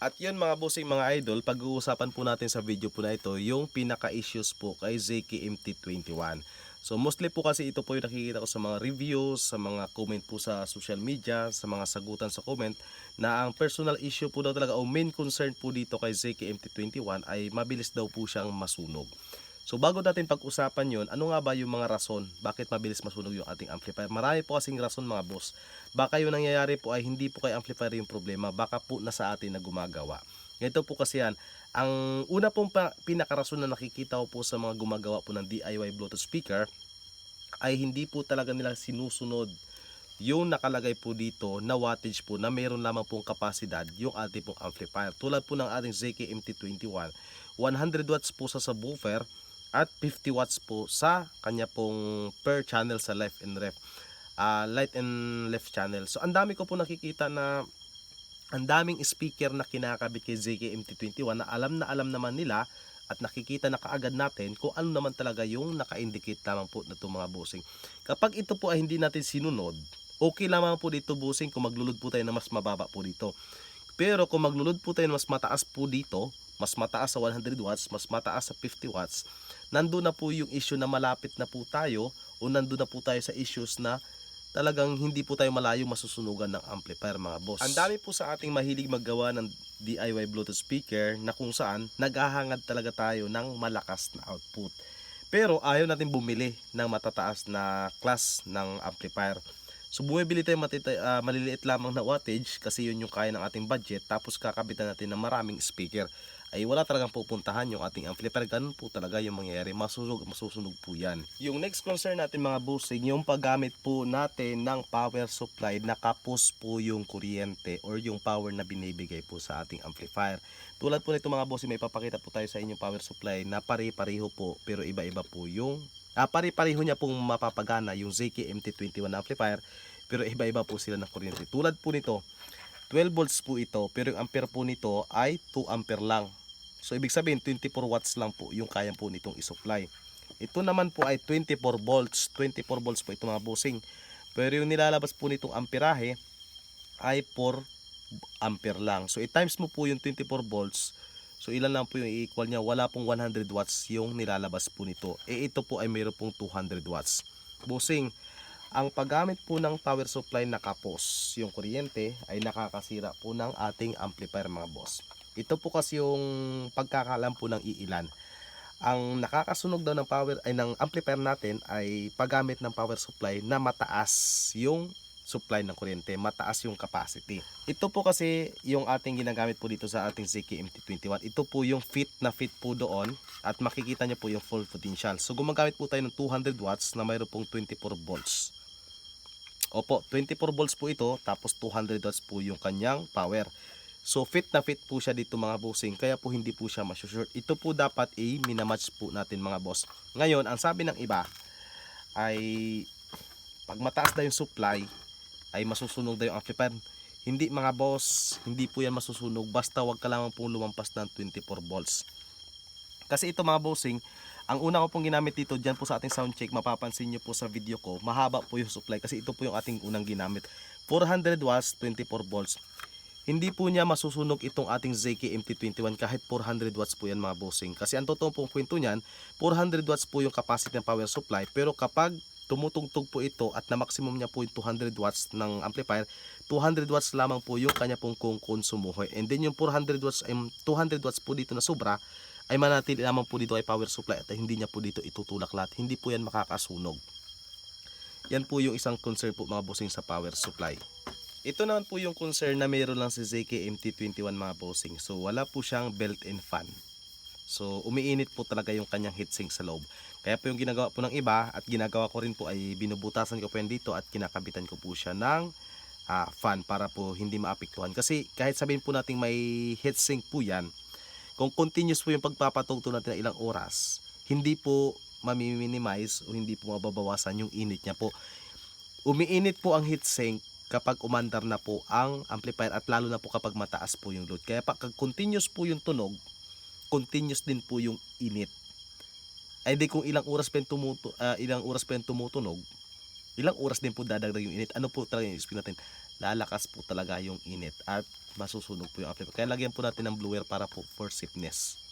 At yun mga bossing mga idol, pag-uusapan po natin sa video po na ito yung pinaka-issues po kay ZKMT21. So mostly po kasi ito po yung nakikita ko sa mga reviews, sa mga comment po sa social media, sa mga sagutan sa comment na ang personal issue po daw talaga o main concern po dito kay ZKMT21 ay mabilis daw po siyang masunog. So bago natin pag-usapan yon, ano nga ba yung mga rason bakit mabilis masunog yung ating amplifier? Marami po kasing rason mga boss. Baka yung nangyayari po ay hindi po kay amplifier yung problema, baka po nasa atin na gumagawa. Ganito po kasi yan, ang una pong pinakarason na nakikita ko po sa mga gumagawa po ng DIY Bluetooth speaker ay hindi po talaga nila sinusunod yung nakalagay po dito na wattage po na mayroon lamang pong kapasidad yung ating pong amplifier. Tulad po ng ating ZKMT21, 100 watts po sa subwoofer at 50 watts po sa kanya pong per channel sa left and left, light and left channel. So ang dami ko po nakikita na ang daming speaker na kinakabit kay ZKMT21 na alam naman nila at nakikita na kaagad natin kung ano naman talaga yung naka-indicate lamang po na itong mga bossing. Kapag ito po ay hindi natin sinunod, okay lamang po dito bossing kung maglulod po tayo na mas mababa po dito. Pero kung maglulod po tayo na mas mataas po dito, mas mataas sa 100 watts, mas mataas sa 50 watts, nandun na po yung issue na malapit na po tayo o nandun na po tayo sa issues na talagang hindi po tayo malayo masusunugan ng amplifier mga boss. Ang dami po sa ating mahilig maggawa ng DIY Bluetooth speaker na kung saan naghahangad talaga tayo ng malakas na output. Pero ayaw natin bumili ng matataas na class ng amplifier. So bumibili tayo maliliit lamang na wattage kasi yun yung kaya ng ating budget, tapos kakabitan natin ng maraming speaker. Ay wala talagang pupuntahan yung ating amplifier. Ganun po talaga yung mangyayari, masusunog po yan. Yung next concern natin mga bossing, yung paggamit po natin ng power supply na kapos po yung kuryente or yung power na binibigay po sa ating amplifier. Tulad po nito mga bossing, may papakita po tayo sa inyong power supply na pare-pareho po pero iba-iba po yung pare-pareho niya pong mapapagana yung ZKMT21 amplifier, pero iba-iba po sila ng kuryente. Tulad po nito, 12 volts po ito, pero yung ampere po nito ay 2 ampere lang. So ibig sabihin 24 watts lang po yung kaya po nitong isupply. Ito naman po ay 24 volts. 24 volts po ito mga bossing. Pero yung nilalabas po nitong amperahe ay 4 ampere lang. So i-times mo po yung 24 volts. So ilan lang po yung i-equal niya? Wala pong 100 watts yung nilalabas po nito. Ito po ay mayroon pong 200 watts. Bossing, ang paggamit po ng power supply na kapos yung kuryente ay nakakasira po ng ating amplifier mga boss. Ito po kasi yung pagkakalam po ng iilan. Ang nakakasunog daw ng power ay ng amplifier natin ay paggamit ng power supply na mataas yung supply ng kuryente, mataas yung capacity. Ito po kasi yung ating ginagamit po dito sa ating ZKMT21. Ito po yung fit na fit po doon at makikita niyo po yung full potential. So gumagamit po tayo ng 200 watts na mayroon pong 24 volts. Opo, 24 volts po ito, tapos 200 watts po yung kanyang power. So fit na fit po siya dito mga bossing, kaya po hindi po siya masyushort. Ito po dapat i-minamatch po natin mga boss. Ngayon, ang sabi ng iba ay pag mataas na yung supply ay masusunog daw yung amplifier. Hindi mga boss, hindi po yan masusunog basta wag ka lamang pong lumampas ng 24 volts. Kasi ito mga bossing, ang una ko pong ginamit dito, dyan po sa ating sound check, mapapansin nyo po sa video ko, mahaba po yung supply kasi ito po yung ating unang ginamit. 400 watts, 24 volts. Hindi po niya masusunog itong ating ZKMT21 kahit 400 watts po yan mga bossing. Kasi ang totoo pong kwento niyan, 400 watts po yung capacity ng power supply. Pero kapag tumutugtog po ito at na maximum niya po yung 200 watts ng amplifier, 200 watts lamang po yung kanya pong konsumuhin. And then yung 400 watts, 200 watts po dito na sobra, ay manatili naman po dito ay power supply at hindi niya po dito itutulak lahat. Hindi po yan makakasunog. Yan po yung isang concern po mga bossing sa power supply. Ito naman po yung concern na mayroon lang si ZKMT21 mga bossing. So wala po siyang built-in fan. So umiinit po talaga yung kanyang heatsink sa loob. Kaya po yung ginagawa po ng iba at ginagawa ko rin po ay binubutasan ko po yan dito at kinakabitan ko po siya ng fan para po hindi maapektuhan. Kasi kahit sabihin po natin may heatsink po yan, kung continuous po yung pagpapatugtog natin ng ilang oras, hindi po mami-minimize o hindi po mababawasan yung init niya po. Umiinit po ang heatsink kapag umandar na po ang amplifier at lalo na po kapag mataas po yung load. Kaya pag continuous po yung tunog, continuous din po yung init. Ay di kung ilang oras pa yung tumutunog, ilang oras din po dadagdag yung init. Ano po talaga yung explain natin? lalakas po talaga yung init at masusunog po yung amplifier. Kaya lagyan po natin ng blower para po for safeness.